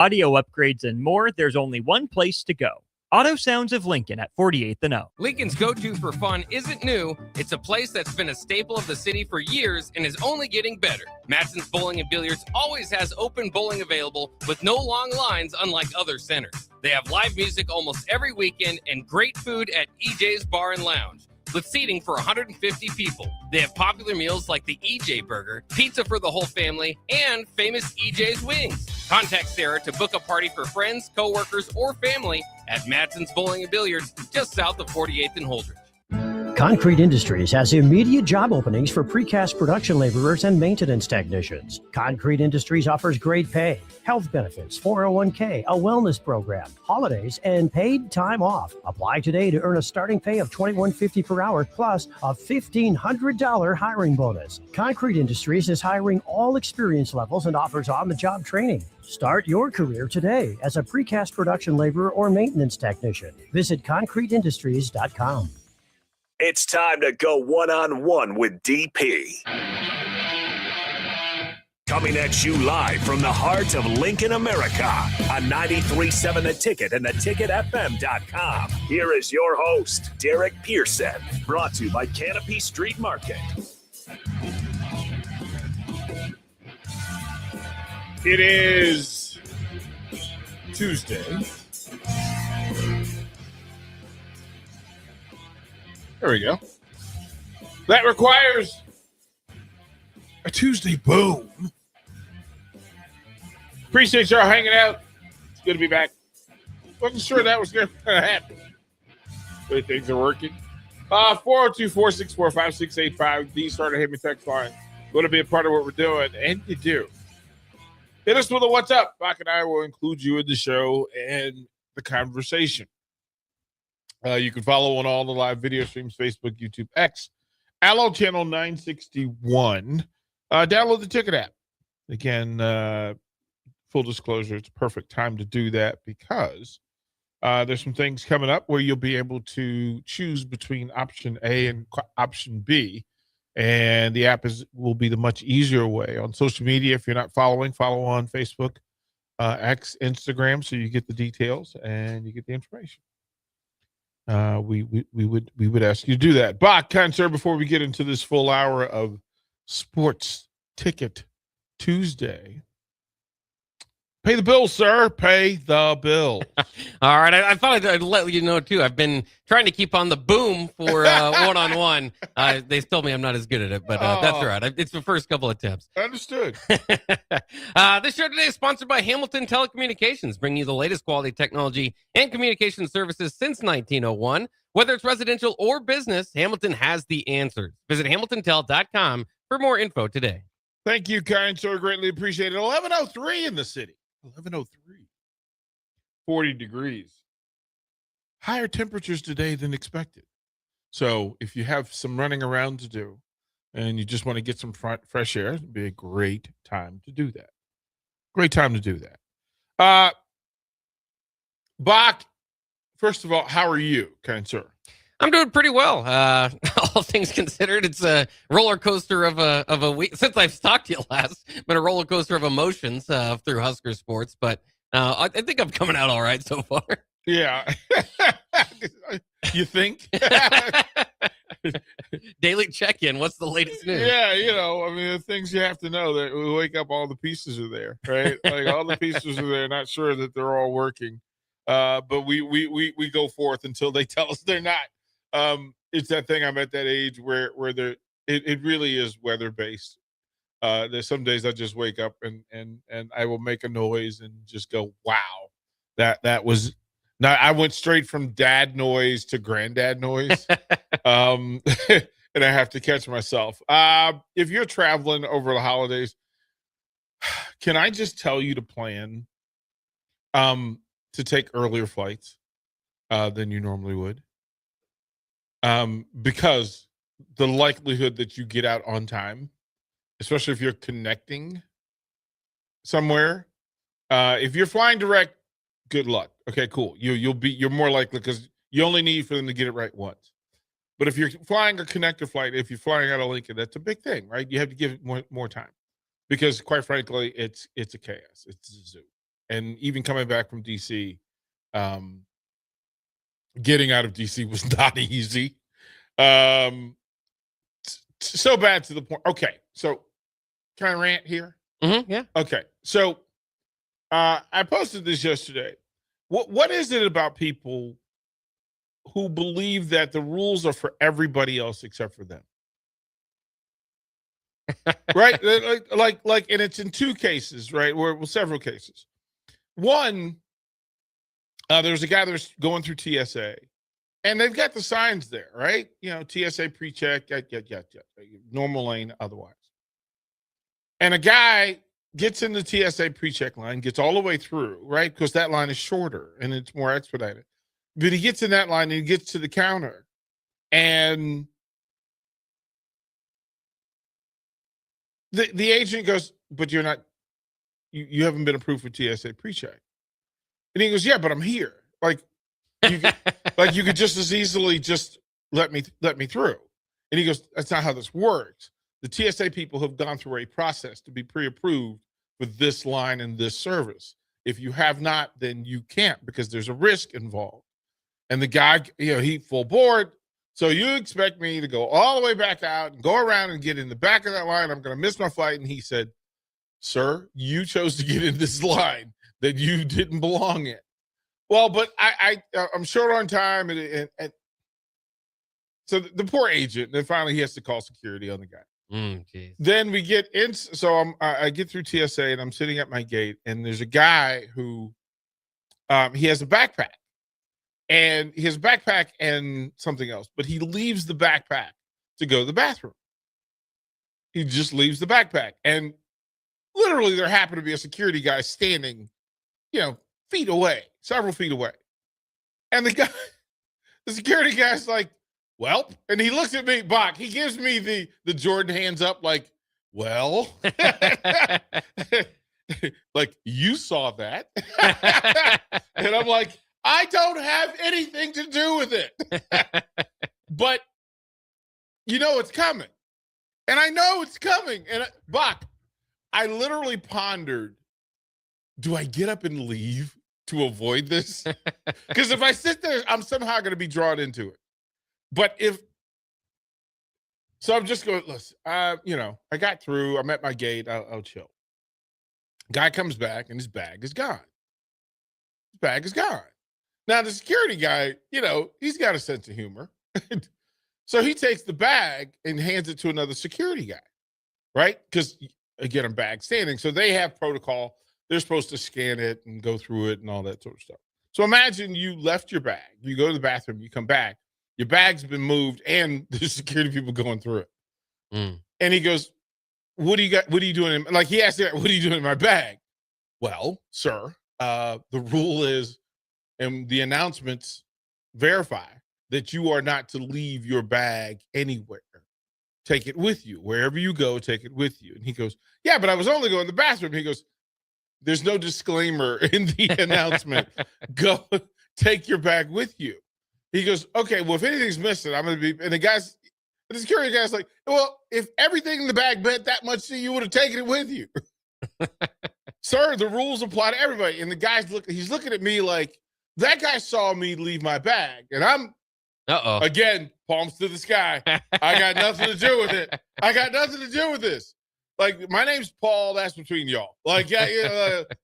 audio upgrades, and more, there's only one place to go. Auto Sounds of Lincoln at 48th and O. Lincoln's go-to for fun isn't new. It's a place that's been a staple of the city for years and is only getting better. Matson's Bowling and Billiards always has open bowling available with no long lines, unlike other centers. They have live music almost every weekend and great food at EJ's Bar and Lounge, with seating for 150 people. They have popular meals like the EJ Burger, pizza for the whole family, and famous EJ's Wings. Contact Sarah to book a party for friends, coworkers, or family at Matson's Bowling and Billiards, just south of 48th and Holdridge. Concrete Industries has immediate job openings for precast production laborers and maintenance technicians. Concrete Industries offers great pay, health benefits, 401k, a wellness program, holidays, and paid time off. Apply today to earn a starting pay of $21.50 per hour plus a $1,500 hiring bonus. Concrete Industries is hiring all experience levels and offers on-the-job training. Start your career today as a precast production laborer or maintenance technician. Visit concreteindustries.com. It's time to go one-on-one with DP. Coming at you live from the heart of Lincoln, America on 93.7 The Ticket and theticketfm.com. Here is your host, Derek Pearson, brought to you by Canopy Street Market. It is Tuesday. There we go. That requires a Tuesday boom. Appreciate y'all hanging out. It's good to be back. Wasn't sure that was going to happen. But things are working. 402-464-5685. The starter hit me text line. Want to be a part of what we're doing, and you do. Hit us with a what's up. Bach and I will include you in the show and the conversation. You can follow on all the live video streams, Facebook, YouTube, X, Allo Channel 961. Download the Ticket app. Again, full disclosure, it's a perfect time to do that because there's some things coming up where you'll be able to choose between option A and option B. And the app will be the much easier way. On social media, if you're not following, follow on Facebook, X, Instagram, so you get the details and you get the information. We would ask you to do that. Bach, kind sir, before we get into this full hour of Sports Ticket Tuesday, pay the bill, sir. Pay the bill. All right. I thought I'd let you know, too. I've been trying to keep on the boom for one-on-one. They told me I'm not as good at it, but that's all right. It's the first couple attempts. Understood. This show today is sponsored by Hamilton Telecommunications, bringing you the latest quality technology and communication services since 1901. Whether it's residential or business, Hamilton has the answers. Visit HamiltonTel.com for more info today. Thank you, kind sir. Greatly appreciate it. 11:03 in the city. 11:03. 40 degrees. Higher temperatures today than expected. So if you have some running around to do and you just want to get some fresh air, it'd be a great time to do that. Great time to do that. Bach, first of all, how are you, kind sir? I'm doing pretty well. All things considered, it's a roller coaster of a week. Since I've talked to you last, been a roller coaster of emotions through Husker sports, but I think I'm coming out all right so far. Yeah. You think? Daily check-in. What's the latest news? Yeah, the things you have to know that we wake up, all the pieces are there, right? Like all the pieces are there. Not sure that they're all working, but we go forth until they tell us they're not. It's that thing. I'm at that age where it really is weather based. There's some days I just wake up and I will make a noise and just go, wow, that was. Now I went straight from dad noise to granddad noise. And I have to catch myself. If you're traveling over the holidays, can I just tell you to plan to take earlier flights than you normally would? Because the likelihood that you get out on time, especially if you're connecting somewhere, if you're flying direct, good luck. Okay, cool. You're more likely because you only need for them to get it right once. But if you're flying a connector flight, if you're flying out of Lincoln, that's a big thing, right? You have to give it more time because, quite frankly, it's a chaos. It's a zoo, And even coming back from DC, getting out of DC was not easy. So bad to the point. Okay, so can I rant here? Yeah. Okay, so I posted this yesterday. What is it about people who believe that the rules are for everybody else except for them? Right? Like, and it's in two cases, right? Well, several cases. One, there's a guy that's going through TSA, and they've got the signs there, right? You know, TSA pre-check, normal lane, otherwise. And a guy gets in the TSA pre-check line, gets all the way through, right? Because that line is shorter and it's more expedited. But he gets in that line and he gets to the counter, and the agent goes, "But you're not, you haven't been approved for TSA pre-check." And he goes, "Yeah, but I'm here. Like, you could just as easily just let me through." And he goes, "That's not how this works. The TSA people have gone through a process to be pre-approved for this line and this service. If you have not, then you can't, because there's a risk involved." And the guy, he full board. "So you expect me to go all the way back out and go around and get in the back of that line? I'm going to miss my flight." And he said, "Sir, you chose to get in this line that you didn't belong in." Well, but I'm short on time. And so the poor agent, then finally he has to call security on the guy. Then we get in. So I get through TSA and I'm sitting at my gate, and there's a guy who he has a backpack. And his backpack and something else, but he leaves the backpack to go to the bathroom. He just leaves the backpack. And literally there happened to be a security guy standing, feet away, several feet away. And the security guy's like, "Well," and he looks at me, Bach, he gives me the Jordan hands up, like, "Well," like, "You saw that." And I'm like, I don't have anything to do with it. But it's coming. And I know it's coming. And Bach, I literally pondered, do I get up and leave to avoid this? Because if I sit there, I'm somehow going to be drawn into it. But so I'm just going, listen, I got through, I'm at my gate, I'll chill. Guy comes back and his bag is gone. His bag is gone. Now, the security guy, he's got a sense of humor. So he takes the bag and hands it to another security guy, right? Because, again, I'm bag standing. So they have protocol. They're supposed to scan it and go through it and all that sort of stuff. So imagine you left your bag. You go to the bathroom. You come back. Your bag's been moved and the security people going through it. And he goes, "What do you got? What are you doing?" Like, he asked, "What are you doing in my bag?" "Well, sir, the rule is, and the announcements verify that you are not to leave your bag anywhere. Take it with you. Wherever you go, take it with you." And he goes, "Yeah, but I was only going to the bathroom." He goes, "There's no disclaimer in the announcement. Go take your bag with you." He goes, "Okay, well, if anything's missing, I'm going to be," and the security guy's like, "Well, if everything in the bag meant that much to you, you would have taken it with you." "Sir, the rules apply to everybody." And the guy's he's looking at me like, that guy saw me leave my bag, and I'm, again, palms to the sky. I got nothing to do with it. I got nothing to do with this. Like, my name's Paul. That's between y'all. Like,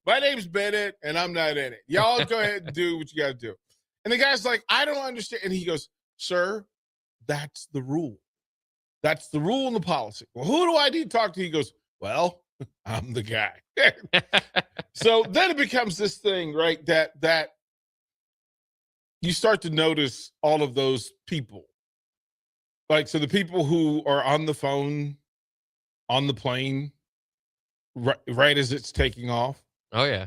my name's Bennett, and I'm not in it. Y'all go ahead and do what you got to do. And the guy's like, "I don't understand." And he goes, "Sir, that's the rule. That's the rule and the policy." "Well, who do I need to talk to?" He goes, "Well, I'm the guy." So then it becomes this thing, right, that you start to notice all of those people. Like, so the people who are on the phone, on the plane, right as it's taking off. Oh, yeah.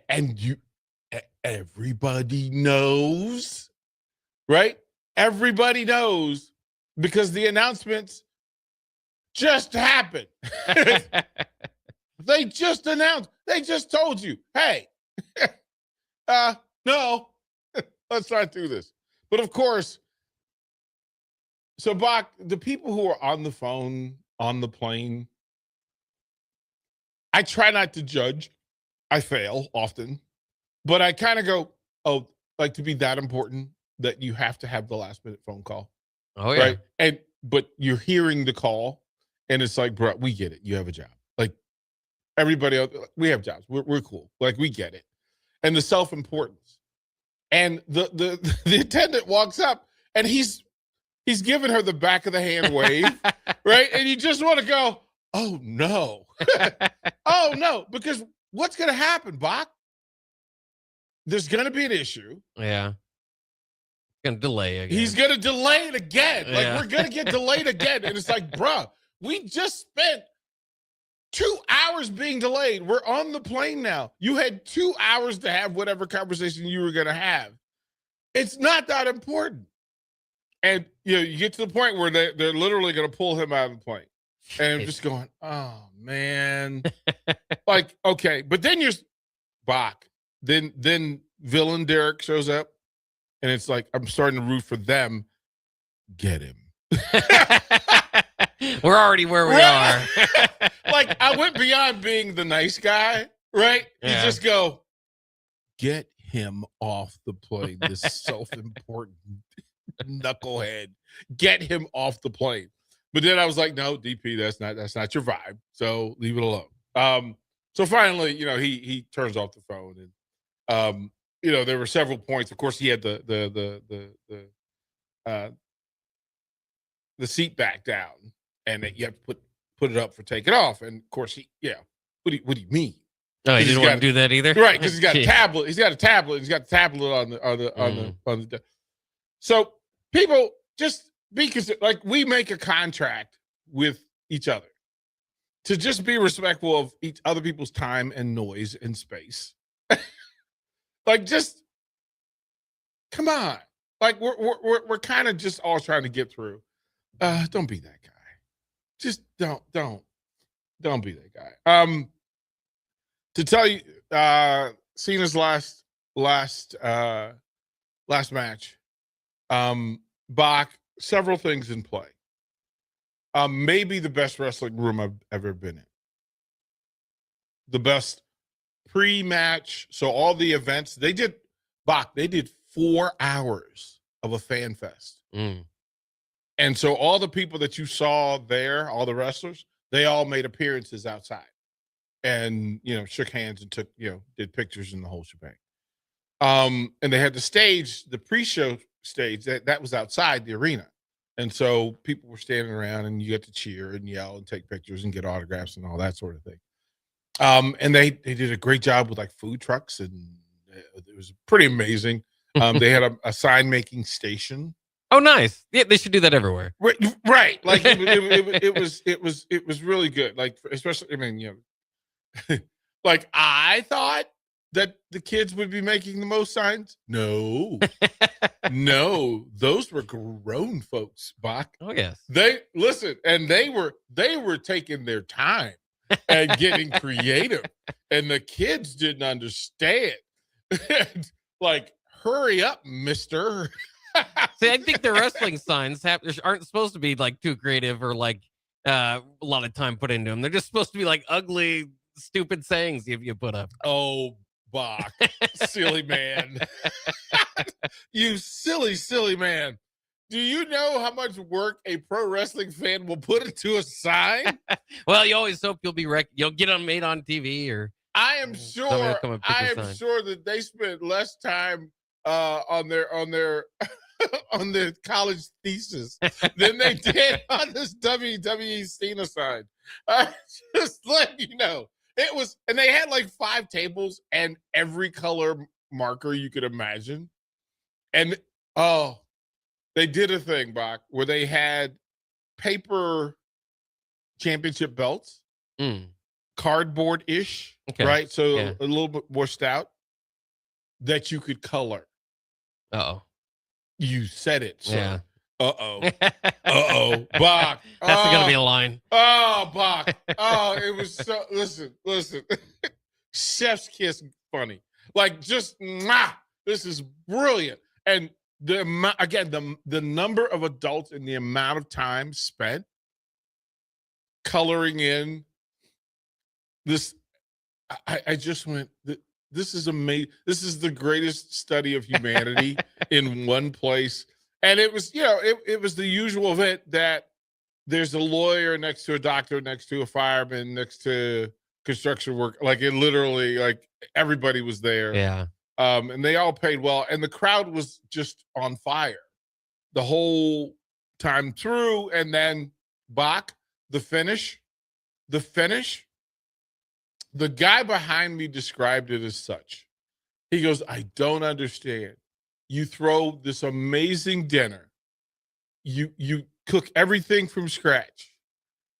And everybody knows, right? Everybody knows, because the announcements just happened. They just announced, they just told you, "Hey, no, let's not do this." But of course, so Bach, the people who are on the phone, on the plane, I try not to judge. I fail often, but I kind of go, oh, like to be that important that you have to have the last minute phone call. Oh yeah. Right. But you're hearing the call and it's like, bro, we get it. You have a job. Like everybody else, we have jobs. We're cool. Like we get it. And the self-importance. And the attendant walks up and he's giving her the back of the hand wave. Right. And you just want to go, oh no. Oh no. Because what's going to happen, Bach? There's going to be an issue. Yeah. Gonna delay again. He's gonna delay it again. Like Yeah. we're gonna get delayed again. And it's like, bruh, we just spent 2 hours being delayed. We're on the plane now. You had 2 hours to have whatever conversation you were gonna have. It's not that important. And you get to the point where they're literally gonna pull him out of the plane. And I'm just going, oh man. Like, okay, but then you're Bach. Then villain Derek shows up. And it's like, I'm starting to root for them. Get him. We're already where we are. Like, I went beyond being the nice guy, right? Yeah. You just go, get him off the plane, this self-important knucklehead. Get him off the plane. But then I was like, no, DP, that's not your vibe. So leave it alone. So finally, he turns off the phone and there were several points. Of course, he had the seat back down, and you have to put it up for take it off. And of course, what do you mean? Oh, he didn't want to do that either, right? Because he's got a tablet. He's got a tablet. He's got the tablet on the. So people just like we make a contract with each other to just be respectful of each other people's time and noise and space. Like, just come on. Like, we're kind of just all trying to get through. Don't be that guy. Just don't be that guy. To tell you, Cena's last match, Bach, several things in play. Maybe the best wrestling room I've ever been in. The best pre-match, so all the events they did 4 hours of a fan fest. And so all the people that you saw there, all the wrestlers, they all made appearances outside and shook hands and took did pictures in the whole shebang. And they had the stage, the pre-show stage that was outside the arena, and so people were standing around and you get to cheer and yell and take pictures and get autographs and all that sort of thing. And they did a great job with like food trucks, and it was pretty amazing. They had a sign making station. Oh, nice. Yeah, they should do that everywhere. Right. Like it was really good. Like, especially, like I thought that the kids would be making the most signs. No, those were grown folks, Bach. Oh yes. They were taking their time and getting creative, and the kids didn't understand. Like, hurry up, mister. See, I think the wrestling signs aren't supposed to be like too creative or like a lot of time put into them. They're just supposed to be like ugly, stupid sayings you put up. Oh, Bach, silly man. You silly man. Do you know how much work a pro wrestling fan will put into a sign? Well, you always hope you'll get them made on TV, or I am sure that they spent less time on their on their college thesis than they did on this WWE Cena sign. Just let you know. It was, and they had like 5 tables and every color marker you could imagine. And they did a thing, Bach, where they had paper championship belts, cardboard-ish, right? So a little bit more stout that you could color. Uh-oh. You said it, sir. Yeah. Uh-oh. Bach. That's going to be a line. Oh, Bach. Oh, it was so, listen. Chef's kiss funny. Like, just, this is brilliant. And the number of adults and the amount of time spent coloring in this, I just went, this is amazing. This is the greatest study of humanity in one place. And it was, it was the usual event that there's a lawyer next to a doctor, next to a fireman, next to construction work. Like it literally, like everybody was there. Yeah. And they all paid well. And the crowd was just on fire the whole time through. And then Bach, the finish, the guy behind me described it as such. He goes, I don't understand. You throw this amazing dinner. You cook everything from scratch.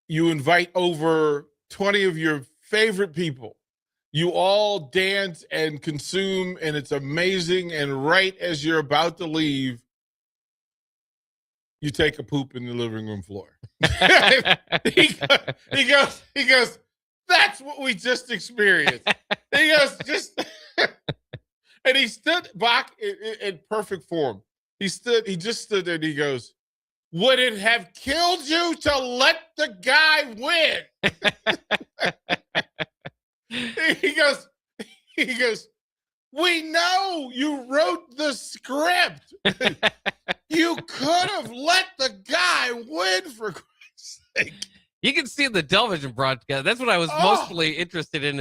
You invite over 20 of your favorite people. You all dance and consume, and it's amazing. And right as you're about to leave, you take a poop in the living room floor. he goes, that's what we just experienced. He goes, and he stood back in perfect form. He just stood there and he goes, would it have killed you to let the guy win? He goes, we know you wrote the script. You could have let the guy win, for Christ's sake. You can see the television broadcast. That's what I was mostly interested in.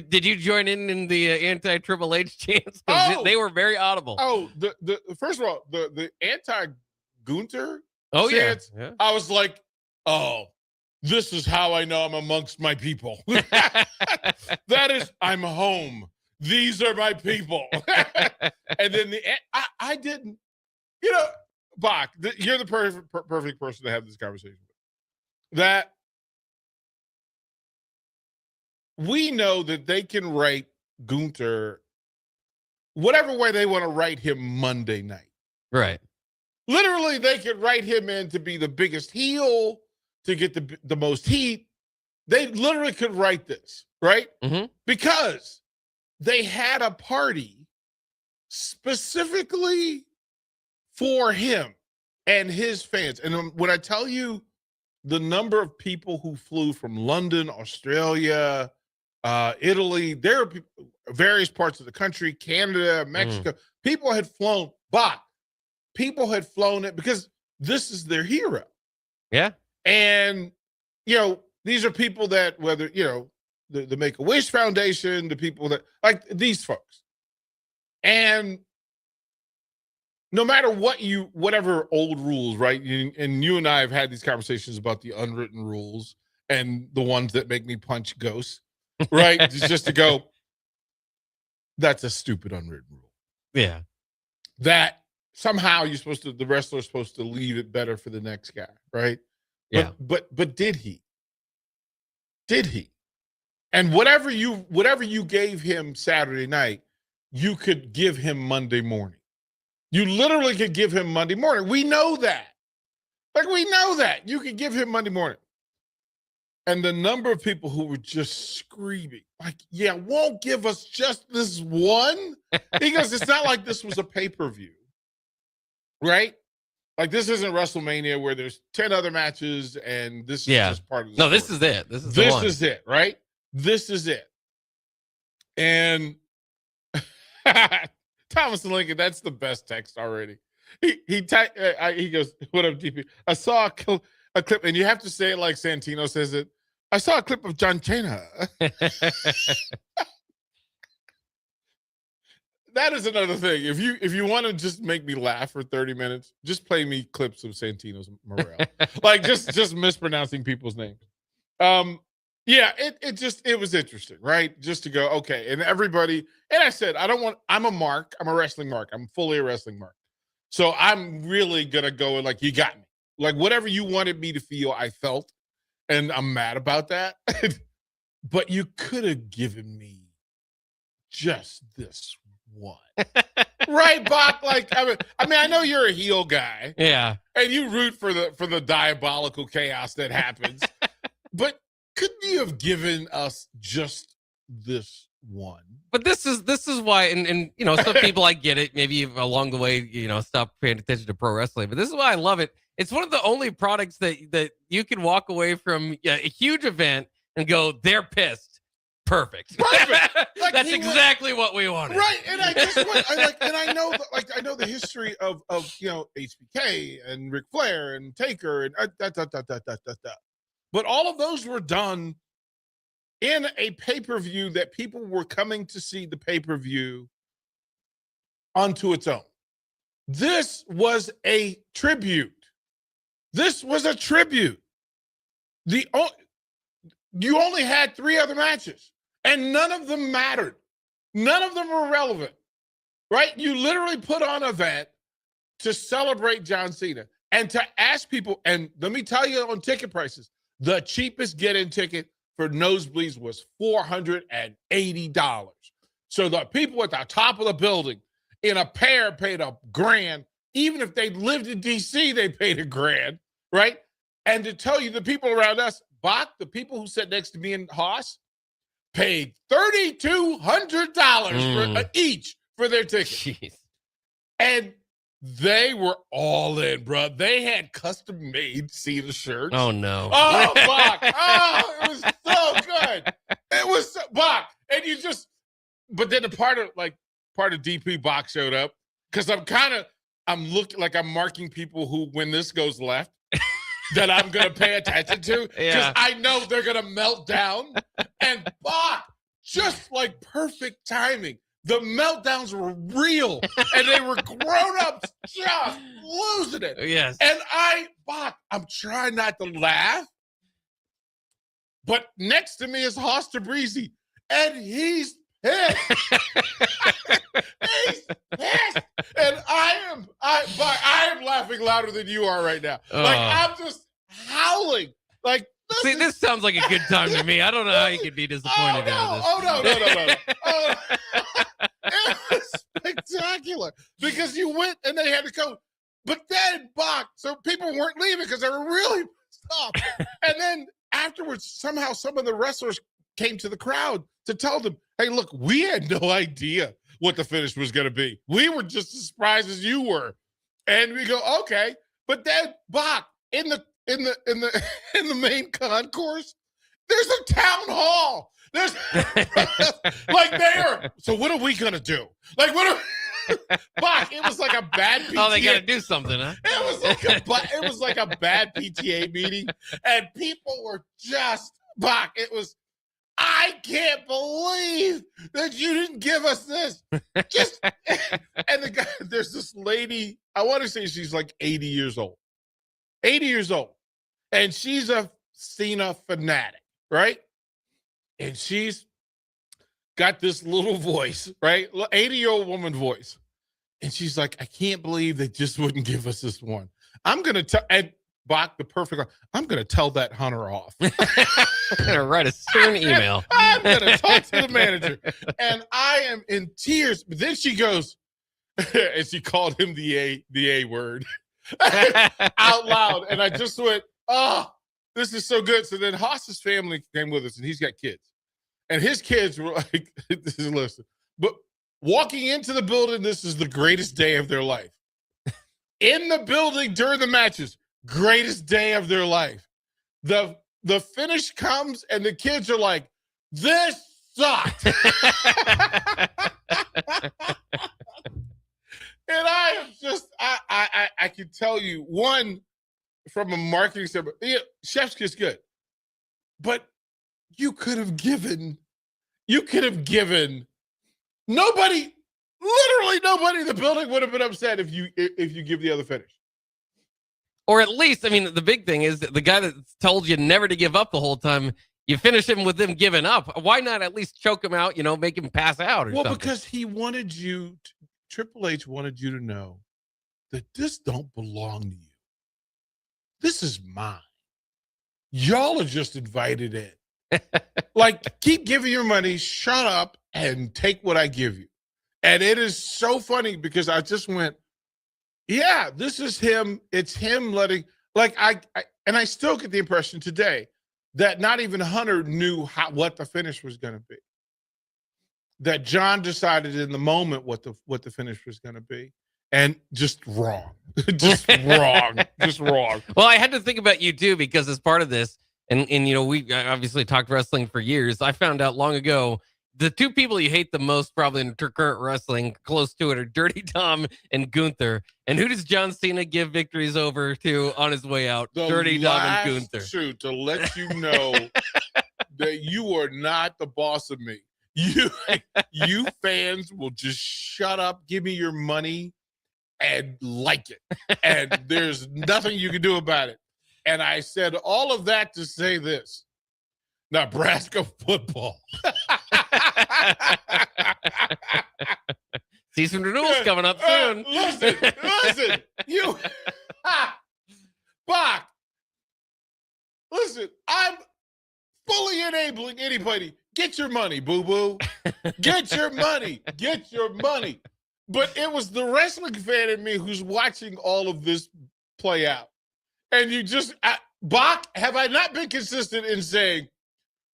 Did you join in the anti-Triple H chants? They were very audible. Oh, the first of all, the anti-Gunther chants, yeah. I was like, oh, this is how I know I'm amongst my people. That is, I'm home. These are my people. And then I didn't, Bach, you're the perfect person to have this conversation with. That we know that they can write Gunther whatever way they want to write him Monday night. Right. Literally, they could write him in to be the biggest heel, to get the most heat. They literally could write this, right? Mm-hmm. Because they had a party specifically for him and his fans. And when I tell you the number of people who flew from London, Australia, Italy, there are various parts of the country, Canada, Mexico, people had flown, but people had flown it because this is their hero. Yeah. And, these are people that, whether, the Make-A-Wish Foundation, the people that, like these folks. And no matter whatever old rules, right? And you and I have had these conversations about the unwritten rules and the ones that make me punch ghosts, right? just to go, that's a stupid unwritten rule. Yeah. That somehow the wrestler's supposed to leave it better for the next guy, right? Yeah. But did he? Did he? And whatever you gave him Saturday night, you could give him Monday morning. You literally could give him Monday morning. We know that. Like, we know that. You could give him Monday morning. And the number of people who were just screaming, like, yeah, won't give us just this one? He goes, it's not like this was a pay-per-view, right? Like, this isn't WrestleMania where there's 10 other matches and this is just part of the story. This is it. This is it, right? This is it. And Thomas Lincoln, that's the best text already. He goes, what up, DP? I saw a clip, and you have to say it like Santino says it. I saw a clip of John Cena. That is another thing. If you want to just make me laugh for 30 minutes, just play me clips of Santino's Morel. Like just mispronouncing people's names. Yeah, it was interesting, right? Just to go, okay, and everybody, and I said, I'm a wrestling mark. I'm fully a wrestling mark. So I'm really gonna go and like, you got me. Like, whatever you wanted me to feel, I felt, and I'm mad about that. But you could have given me just this one. Right, Bach? Like, I mean, I know you're a heel guy. Yeah. And you root for the diabolical chaos that happens. But couldn't you have given us just this one? But this is why, and some people, I get it, maybe along the way, stop paying attention to pro wrestling. But this is why I love it. It's one of the only products that you can walk away from a huge event and go, they're pissed. Perfect. Like, That's he went- exactly what we wanted. Right, and I just went, I know the history of HBK and Ric Flair and Taker and but all of those were done in a pay-per-view that people were coming to see the pay-per-view onto its own. This was a tribute. You only had 3 other matches, and none of them mattered. None of them were relevant, right? You literally put on an event to celebrate John Cena and to ask people, and let me tell you on ticket prices, the cheapest get-in ticket for nosebleeds was $480. So the people at the top of the building in a pair paid $1,000. Even if they lived in D.C., they paid $1,000, right? And to tell you, the people around us, Bach, the people who sat next to me in Haas, paid $3,200 each for their ticket. Jeez. And they were all in, bro. They had custom-made Cena shirts. Oh, no. Oh, Bach. Oh, it was so good. It was so, Bach. And you just, but then the part of DP Bach showed up because I'm looking like I'm marking people who, when this goes left, that I'm going to pay attention to because I know they're going to melt down. And Bach, just like perfect timing. The meltdowns were real and they were grown-ups just losing it. Yes. And I'm trying not to laugh, but next to me is Haas Tabrizi, and he's pissed. He's pissed. And I am laughing louder than you are right now. Like, I'm just howling. Like, this sounds like a good time to me. I don't know how you could be disappointed out of this. No. It was spectacular because you went and they had to go. But then, Bach, so people weren't leaving because they were really pissed off. And then afterwards, somehow some of the wrestlers came to the crowd to tell them, hey, look, we had no idea what the finish was going to be. We were just as surprised as you were. And we go, okay. But then, Bach, in the main concourse, there's a town hall. There's like there. So what are we gonna do? Like Bach, it was like a bad PTA. Oh, they gotta do something, huh? It was like a bad PTA meeting, and people were just Bach. It was. I can't believe that you didn't give us this. And the guy, there's this lady. I want to say she's like 80 years old. 80 years old. And she's a Cena fanatic, right? And she's got this little voice, right? 80-year-old woman voice. And she's like, I can't believe they just wouldn't give us this one. I'm going to tell, and Bach, the perfect, I'm going to tell that hunter off. I'm going to write a stern email. I'm going to talk to the manager. And I am in tears. But then she goes, and she called him the A word. Out loud, and I just went, oh, this is so good. So then Haas's family came with us, and he's got kids, and his kids were like, this is listen, but walking into the building, this is the greatest day of their life. In the building during the matches, greatest day of their life. The finish comes, and the kids are like, this sucked. And I am just, I can tell you, one, from a marketing standpoint, Chef's Kiss good. But you could have given nobody, literally nobody in the building would have been upset if you give the other finish. Or at least, I mean, the big thing is that the guy that told you never to give up the whole time, you finish him with them giving up. Why not at least choke him out, make him pass out or something? Well, because he wanted you Triple H wanted you to know that this don't belong to you. This is mine. Y'all are just invited in. Like, keep giving your money, shut up, and take what I give you. And it is so funny because I just went, yeah, this is him. It's him letting, like, I still get the impression today that not even Hunter knew what the finish was going to be. That John decided in the moment what the finish was going to be, and just wrong, just wrong. Well, I had to think about you too, because as part of this, And we obviously talked wrestling for years. I found out long ago the two people you hate the most probably in current wrestling, close to it, are Dirty Tom and Gunther. And who does John Cena give victories over to on his way out? Dirty Tom and Gunther. Shoot, to let you know that you are not the boss of me. You fans will just shut up, give me your money, and like it. And there's nothing you can do about it. And I said all of that to say this. Nebraska football. Season renewal's coming up soon. Listen, you, Bach. Listen, I'm fully enabling anybody. Get your money, boo-boo. Get your money. Get your money. But it was the wrestling fan in me who's watching all of this play out. And you just, Bach, have I not been consistent in saying,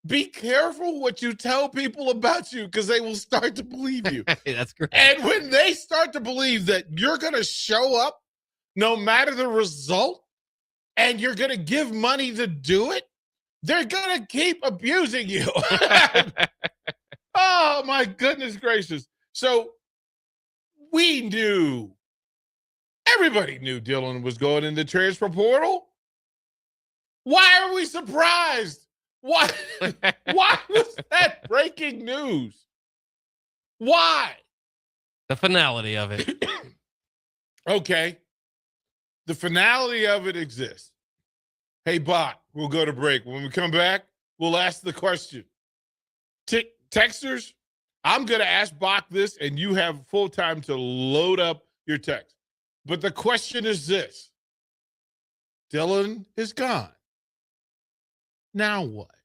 be careful what you tell people about you because they will start to believe you. That's great. And when they start to believe that you're going to show up no matter the result and you're going to give money to do it, they're going to keep abusing you. Oh, my goodness gracious. So we knew, everybody knew Dylan was going in the transfer portal. Why are we surprised? Why was that breaking news? Why? The finality of it. Okay. The finality of it exists. Hey, Bot, we'll go to break. When we come back, we'll ask the question. Texters, I'm going to ask Bach this, and you have full time to load up your text. But the question is this. Dylan is gone. Now what?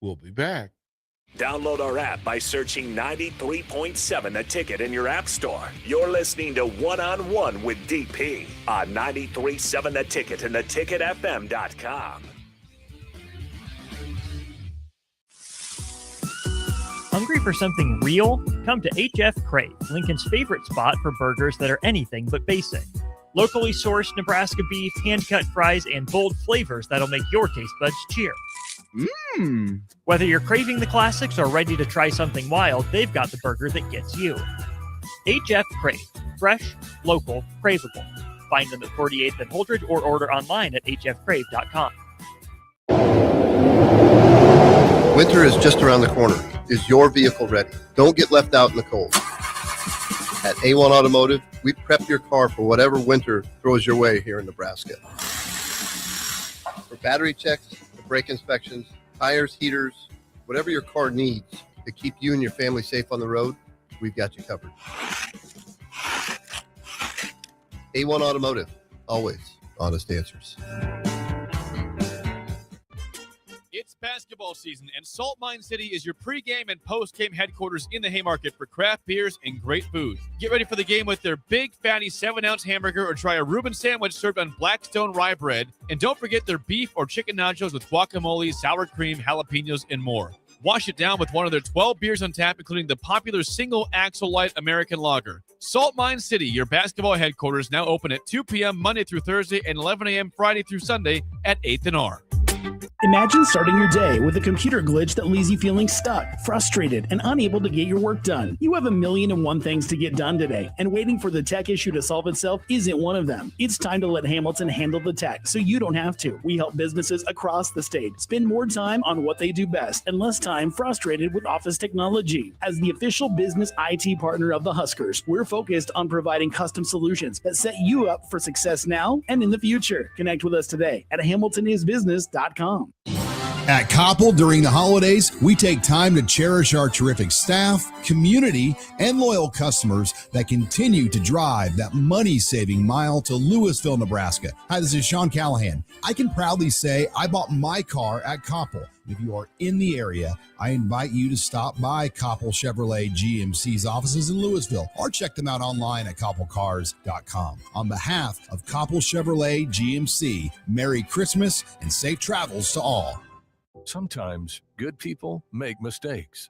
We'll be back. Download our app by searching 93.7 The Ticket in your app store. You're listening to One-on-One with DP on 93.7 The Ticket and theticketfm.com. Hungry for something real? Come to HF Crave, Lincoln's favorite spot for burgers that are anything but basic. Locally sourced Nebraska beef, hand-cut fries, and bold flavors that'll make your taste buds cheer. Whether you're craving the classics or ready to try something wild, they've got the burger that gets you. HF Crave. Fresh, local, craveable. Find them at 48th and Holdridge or order online at hfcrave.com. Winter is just around the corner. Is your vehicle ready? Don't get left out in the cold. At A1 Automotive, we prep your car for whatever winter throws your way here in Nebraska. For battery checks, brake inspections, tires, heaters, whatever your car needs to keep you and your family safe on the road, we've got you covered. A1 Automotive, always honest answers. It's basketball season, and Salt Mine City is your pregame and postgame headquarters in the Haymarket for craft beers and great food. Get ready for the game with their big, fatty 7-ounce hamburger or try a Reuben sandwich served on Blackstone rye bread. And don't forget their beef or chicken nachos with guacamole, sour cream, jalapenos, and more. Wash it down with one of their 12 beers on tap, including the popular Single Axle Light American Lager. Salt Mine City, your basketball headquarters, now open at 2 p.m. Monday through Thursday and 11 a.m. Friday through Sunday at 8th and R. Imagine starting your day with a computer glitch that leaves you feeling stuck, frustrated, and unable to get your work done. You have 1,000,001 things to get done today, and waiting for the tech issue to solve itself isn't one of them. It's time to let Hamilton handle the tech so you don't have to. We help businesses across the state spend more time on what they do best and less time frustrated with office technology. As the official business IT partner of the Huskers, we're focused on providing custom solutions that set you up for success now and in the future. Connect with us today at hamiltonisbusiness.com. At Koppel, during the holidays, we take time to cherish our terrific staff, community, and loyal customers that continue to drive that money-saving mile to Louisville, Nebraska. Hi, this is Sean Callahan. I can proudly say I bought my car at Koppel. If you are in the area, I invite you to stop by Koppel Chevrolet GMC's offices in Louisville or check them out online at koppelcars.com. On behalf of Koppel Chevrolet GMC, Merry Christmas and safe travels to all. Sometimes good people make mistakes.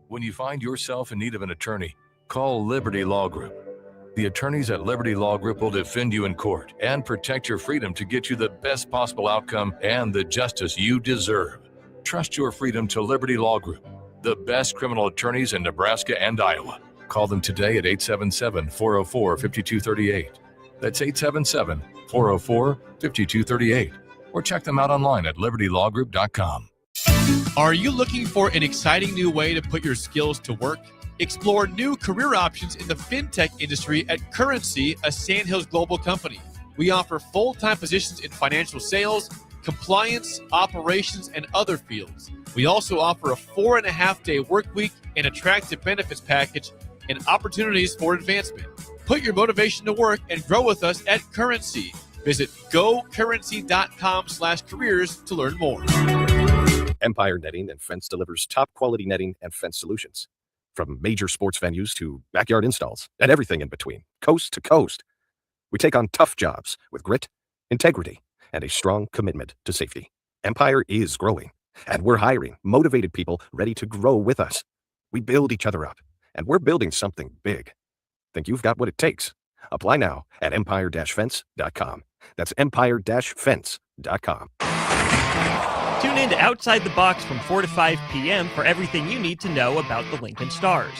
When you find yourself in need of an attorney, call Liberty Law Group. The attorneys at Liberty Law Group will defend you in court and protect your freedom to get you the best possible outcome and the justice you deserve. Trust your freedom to Liberty Law Group, the best criminal attorneys in Nebraska and Iowa. Call them today at 877-404-5238. That's 877-404-5238. Or check them out online at libertylawgroup.com. Are you looking for an exciting new way to put your skills to work? Explore new career options in the fintech industry at Currency, a Sandhills Global company. We offer full-time positions in financial sales, compliance, operations, and other fields. We also offer a 4.5-day work week, an attractive benefits package, and opportunities for advancement. Put your motivation to work and grow with us at Currency. Visit gocurrency.com/careers to learn more. Empire Netting and Fence delivers top-quality netting and fence solutions. From major sports venues to backyard installs and everything in between, coast to coast. We take on tough jobs with grit, integrity, and a strong commitment to safety. Empire is growing, and we're hiring motivated people ready to grow with us. We build each other up, and we're building something big. Think you've got what it takes? Apply now at empire-fence.com. That's empire-fence.com. Tune in to Outside the Box from 4 to 5 p.m. for everything you need to know about the Lincoln Stars.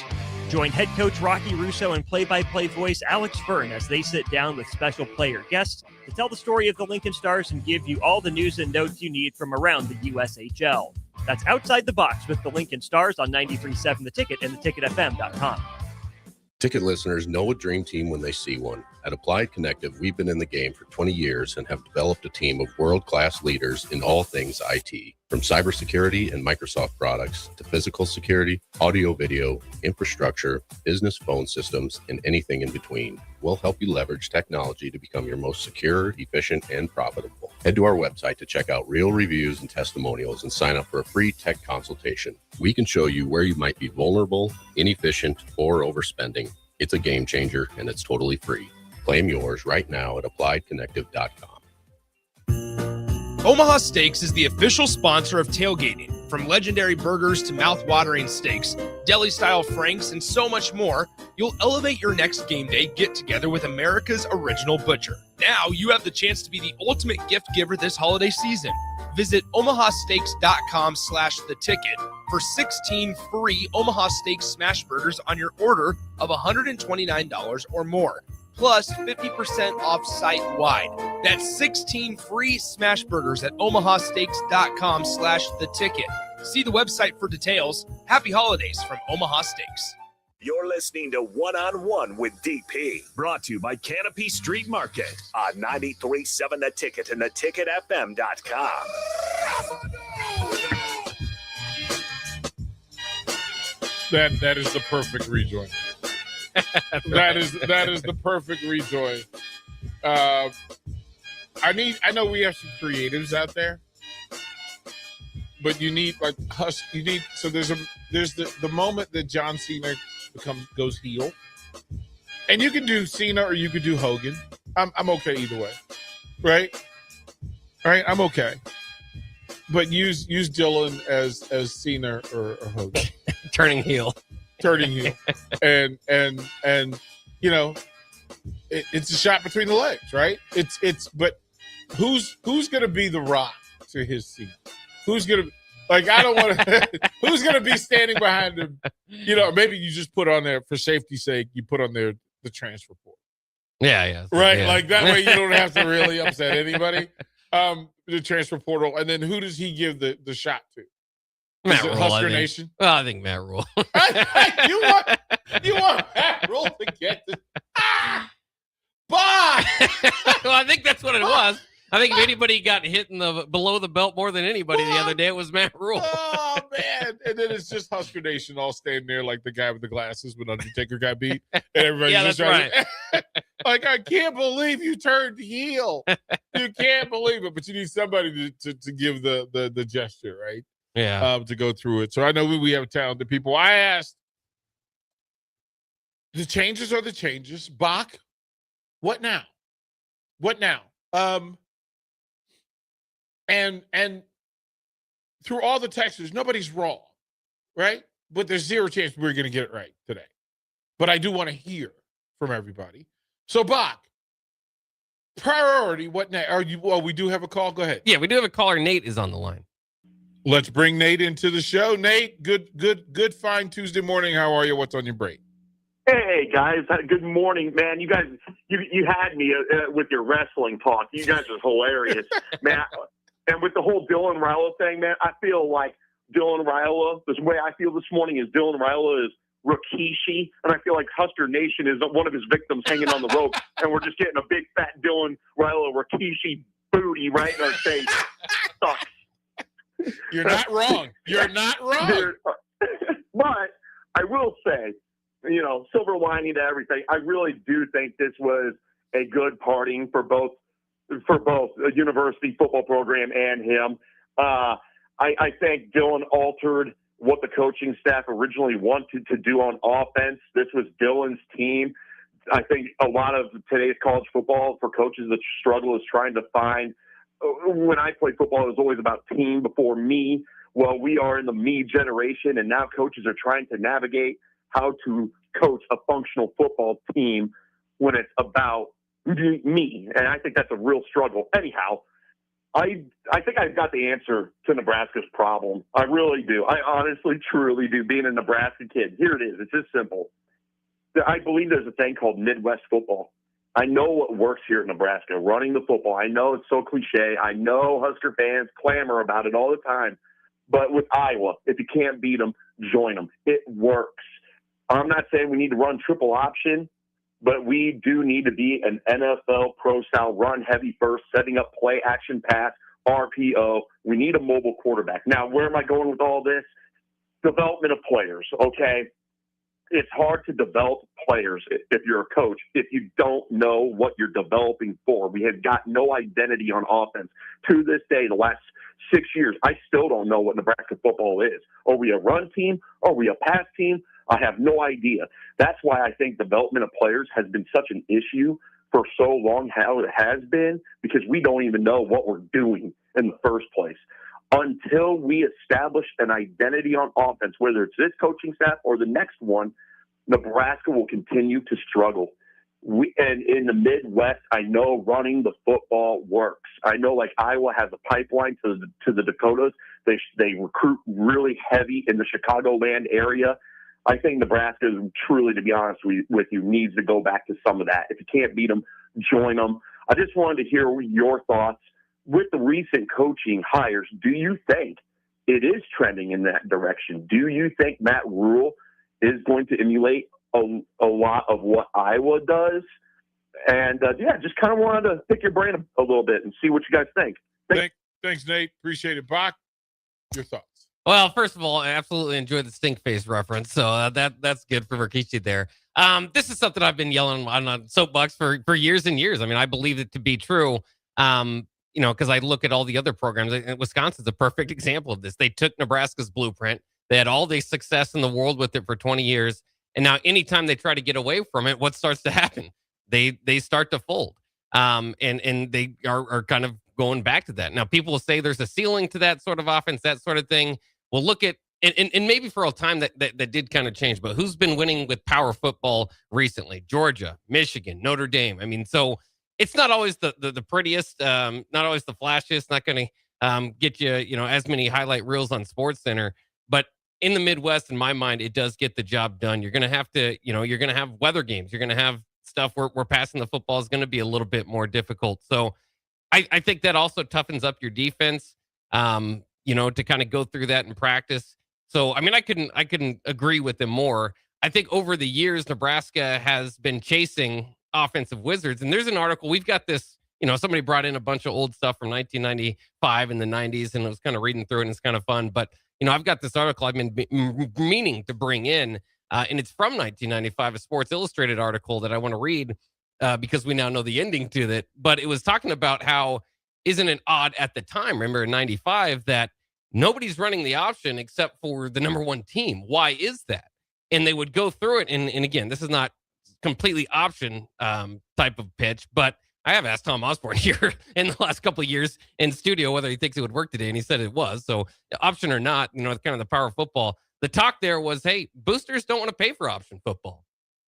Join head coach Rocky Russo and play-by-play voice Alex Fern as they sit down with special player guests to tell the story of the Lincoln Stars and give you all the news and notes you need from around the USHL. That's Outside the Box with the Lincoln Stars on 93.7 The Ticket and theticketfm.com. Ticket listeners know a dream team when they see one. At Applied Connective, we've been in the game for 20 years and have developed a team of world-class leaders in all things IT. From cybersecurity and Microsoft products to physical security, audio-video, infrastructure, business phone systems, and anything in between. We'll help you leverage technology to become your most secure, efficient, and profitable. Head to our website to check out real reviews and testimonials and sign up for a free tech consultation. We can show you where you might be vulnerable, inefficient, or overspending. It's a game changer, and it's totally free. Claim yours right now at appliedconnective.com. Omaha Steaks is the official sponsor of tailgating. From legendary burgers to mouth-watering steaks, deli-style franks, and so much more, you'll elevate your next game day get-together with America's original butcher. Now you have the chance to be the ultimate gift giver this holiday season. Visit omahasteaks.com/theticket for 16 free Omaha Steaks smash burgers on your order of $129 or more. Plus 50% off site-wide. That's 16 free smash burgers at omahasteaks.com/theticket. See the website for details. Happy holidays from Omaha Steaks. You're listening to One-on-One with DP, brought to you by Canopy Street Market on 93.7 The Ticket and theticketfm.com. That is the perfect rejoin. That is the perfect rejoin. I know we have some creatives out there, but you need so there's the moment that John Cena goes heel, and you can do Cena or you could do Hogan. I'm okay either way, right? I'm okay, but use Dylan as Cena or Hogan. Turning heel. and you know, it's a shot between the legs, right? But who's gonna be the Rock to his scene? Who's gonna I don't want to. Who's gonna be standing behind him? You know, maybe you just put on there for safety's sake. You put on there the transfer portal. Yeah. Right, yeah. like that way you don't have to really upset anybody. The transfer portal, and then who does he give the shot to? Matt Rule, Husker Nation? Well, I think Matt Rule. you want Matt Rule to get this? Bye. Well, I think that's what it was. I think if anybody got hit in the below the belt more than anybody the other day, it was Matt Rule. Oh man! And then it's just Husker Nation all standing there like the guy with the glasses when Undertaker got beat, and everybody's Yeah, just that's right. Like, I can't believe you turned heel. You can't believe it, but you need somebody to give the gesture, right? Yeah. To go through it. So I know we have talented people. I asked, the changes are the changes. Bach, what now? What now? And through all the texters, nobody's wrong, right? But there's zero chance we're going to get it right today. But I do want to hear from everybody. So, Bach, priority, what next? We do have a call. Go ahead. Yeah, we do have a caller. Nate is on the line. Let's bring Nate into the show. Nate, good fine Tuesday morning. How are you? What's on your brain? Hey guys, good morning, man. You guys, you had me with your wrestling talk. You guys are hilarious, man. And with the whole Dylan Raiola thing, man, I feel like Dylan Raiola. The way I feel this morning is Dylan Raiola is Rikishi, and I feel like Husker Nation is one of his victims hanging on the rope, and we're just getting a big fat Dylan Raiola Rikishi booty right in our face. Sucks. You're not wrong. You're not wrong. But I will say, silver lining to everything. I really do think this was a good parting for both the university football program and him. I think Dylan altered what the coaching staff originally wanted to do on offense. This was Dylan's team. I think a lot of today's college football for coaches, the struggle is trying to find. When I played football, it was always about team before me. Well, we are in the me generation, and now coaches are trying to navigate how to coach a functional football team when it's about me. And I think that's a real struggle. Anyhow, I think I've got the answer to Nebraska's problem. I really do. I honestly, truly do. Being a Nebraska kid, here it is. It's just simple. I believe there's a thing called Midwest football. I know what works here in Nebraska, running the football. I know it's so cliche. I know Husker fans clamor about it all the time. But with Iowa, if you can't beat them, join them. It works. I'm not saying we need to run triple option, but we do need to be an NFL pro-style run heavy first, setting up play action pass, RPO. We need a mobile quarterback. Now, where am I going with all this? Development of players, okay? It's hard to develop players if you're a coach if you don't know what you're developing for. We have got no identity on offense. To this day, the last 6 years, I still don't know what Nebraska football is. Are we a run team? Are we a pass team? I have no idea. That's why I think development of players has been such an issue for so long, how it has been, because we don't even know what we're doing in the first place. Until we establish an identity on offense, whether it's this coaching staff or the next one, Nebraska will continue to struggle. And in the Midwest, I know running the football works. I know like Iowa has a pipeline to the Dakotas. They recruit really heavy in the Chicagoland area. I think Nebraska, truly, to be honest with you, needs to go back to some of that. If you can't beat them, join them. I just wanted to hear your thoughts. With the recent coaching hires, do you think it is trending in that direction? Do you think Matt Rule is going to emulate a lot of what Iowa does? And, just kind of wanted to pick your brain a little bit and see what you guys think. Thanks, Nate. Appreciate it. Bach, your thoughts? Well, first of all, I absolutely enjoyed the stink face reference, so that's good for Rikishi there. This is something I've been yelling on soapbox for years and years. I mean, I believe it to be true. Because I look at all the other programs. Wisconsin's a perfect example of this. They took Nebraska's blueprint. They had all the success in the world with it for 20 years. And now anytime they try to get away from it, what starts to happen? They start to fold. And they are kind of going back to that. Now, people will say there's a ceiling to that sort of offense, that sort of thing. Well, look at, and maybe for a time that did kind of change, but who's been winning with power football recently? Georgia, Michigan, Notre Dame. I mean, so it's not always the prettiest, not always the flashiest, not going to get you, as many highlight reels on SportsCenter. But in the Midwest, in my mind, it does get the job done. You're going to have to, you're going to have weather games. You're going to have stuff where passing the football is going to be a little bit more difficult. So I think that also toughens up your defense, to kind of go through that in practice. So, I mean, I couldn't agree with them more. I think over the years, Nebraska has been chasing offensive wizards. And there's an article, we've got this, somebody brought in a bunch of old stuff from 1995 in the 90s, and I was kind of reading through it, and it's kind of fun. But, I've got this article I've been meaning to bring in, and it's from 1995, a Sports Illustrated article that I want to read because we now know the ending to it. But it was talking about how, isn't it odd at the time, remember in 95, that nobody's running the option except for the number one team. Why is that? And they would go through it. And again, this is not completely option type of pitch, but I have asked Tom Osborne here in the last couple of years in studio whether he thinks it would work today, and he said it was. So option or not, kind of the power of football. The talk there was, hey, boosters don't want to pay for option football.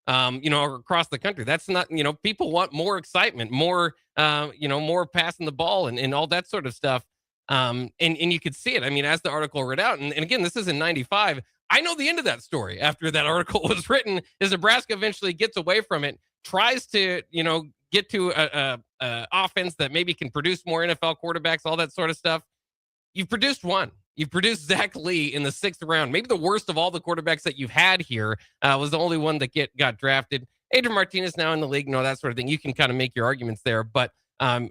or across the country. That's not, people want more excitement, more, more passing the ball and all that sort of stuff. And you could see it. I mean, as the article read out, and again, this is in 95. I know the end of that story after that article was written is Nebraska eventually gets away from it, tries to, get to a offense that maybe can produce more NFL quarterbacks, all that sort of stuff. You've produced one. You've produced Zach Lee in the 6th round. Maybe the worst of all the quarterbacks that you've had here was the only one that got drafted. Adrian Martinez now in the league, that sort of thing. You can kind of make your arguments there, but I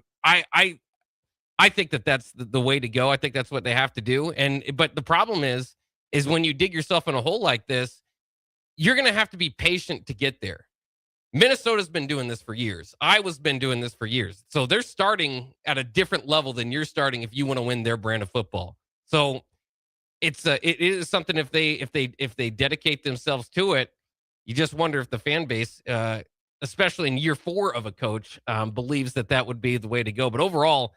think that's the way to go. I think that's what they have to do. But the problem is when you dig yourself in a hole like this, you're going to have to be patient to get there. Minnesota's been doing this for years. Iowa's been doing this for years. So they're starting at a different level than you're starting if you want to win their brand of football. So it is something if they dedicate themselves to it, you just wonder if the fan base, especially in year 4 of a coach, believes that would be the way to go. But overall,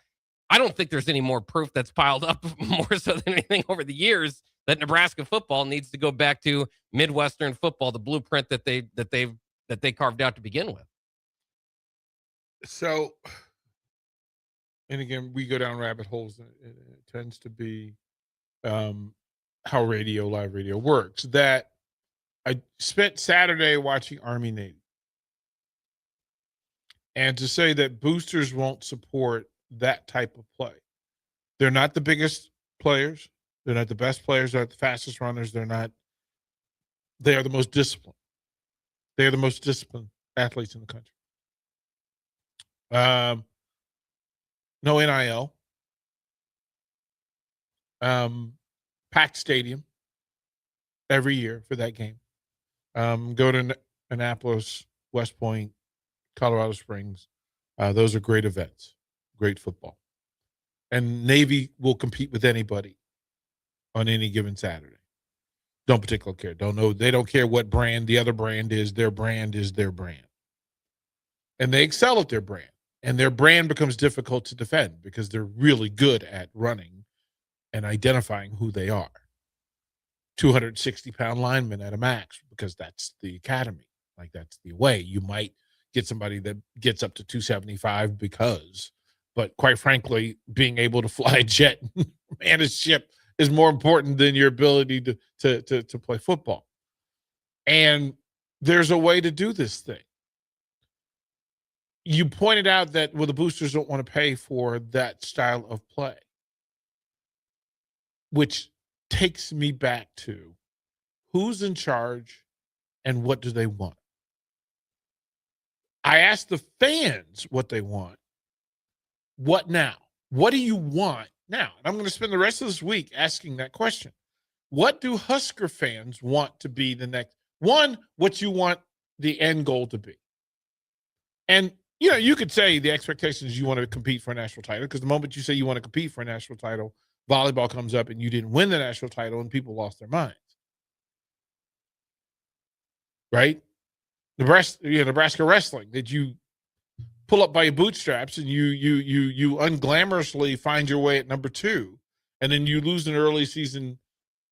I don't think there's any more proof that's piled up more so than anything over the years that Nebraska football needs to go back to Midwestern football, the blueprint that they carved out to begin with. So, and again, we go down rabbit holes. It tends to be how live radio works. That I spent Saturday watching Army Navy. And to say that boosters won't support that type of play. They're not the biggest players. They're not the best players. They're not the fastest runners. They are the most disciplined. They are the most disciplined athletes in the country. No NIL. Packed stadium every year for that game. Go to Annapolis, West Point, Colorado Springs. Those are great events, great football. And Navy will compete with anybody on any given Saturday. Don't particularly care. Don't know. They don't care what brand the other brand is. Their brand is their brand. And they excel at their brand. And their brand becomes difficult to defend because they're really good at running and identifying who they are. 260-pound linemen at a max because that's the academy. Like, that's the way. You might get somebody that gets up to 275 but quite frankly, being able to fly a jet and man a ship is more important than your ability to play football. And there's a way to do this thing. You pointed out that, the boosters don't want to pay for that style of play, which takes me back to who's in charge and what do they want. I asked the fans what they want. What now? What do you want now? And I'm going to spend the rest of this week asking that question. What do Husker fans want to be the next? One, what you want the end goal to be. And, you could say the expectation is you want to compete for a national title because the moment you say you want to compete for a national title, volleyball comes up and you didn't win the national title and people lost their minds. Right? Nebraska wrestling. Did you pull up by your bootstraps and you unglamorously find your way at number 2 and then you lose an early season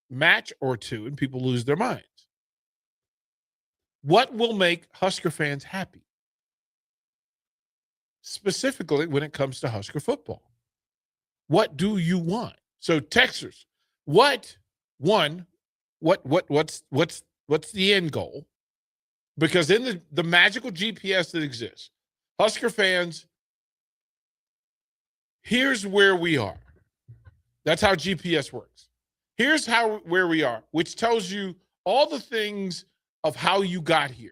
match or 2 and people lose their minds? What will make Husker fans happy? Specifically when it comes to Husker football. What do you want? So Texas, what's the end goal? Because in the magical GPS that exists, Husker fans, here's where we are. That's how GPS works. Here's where we are, which tells you all the things of how you got here.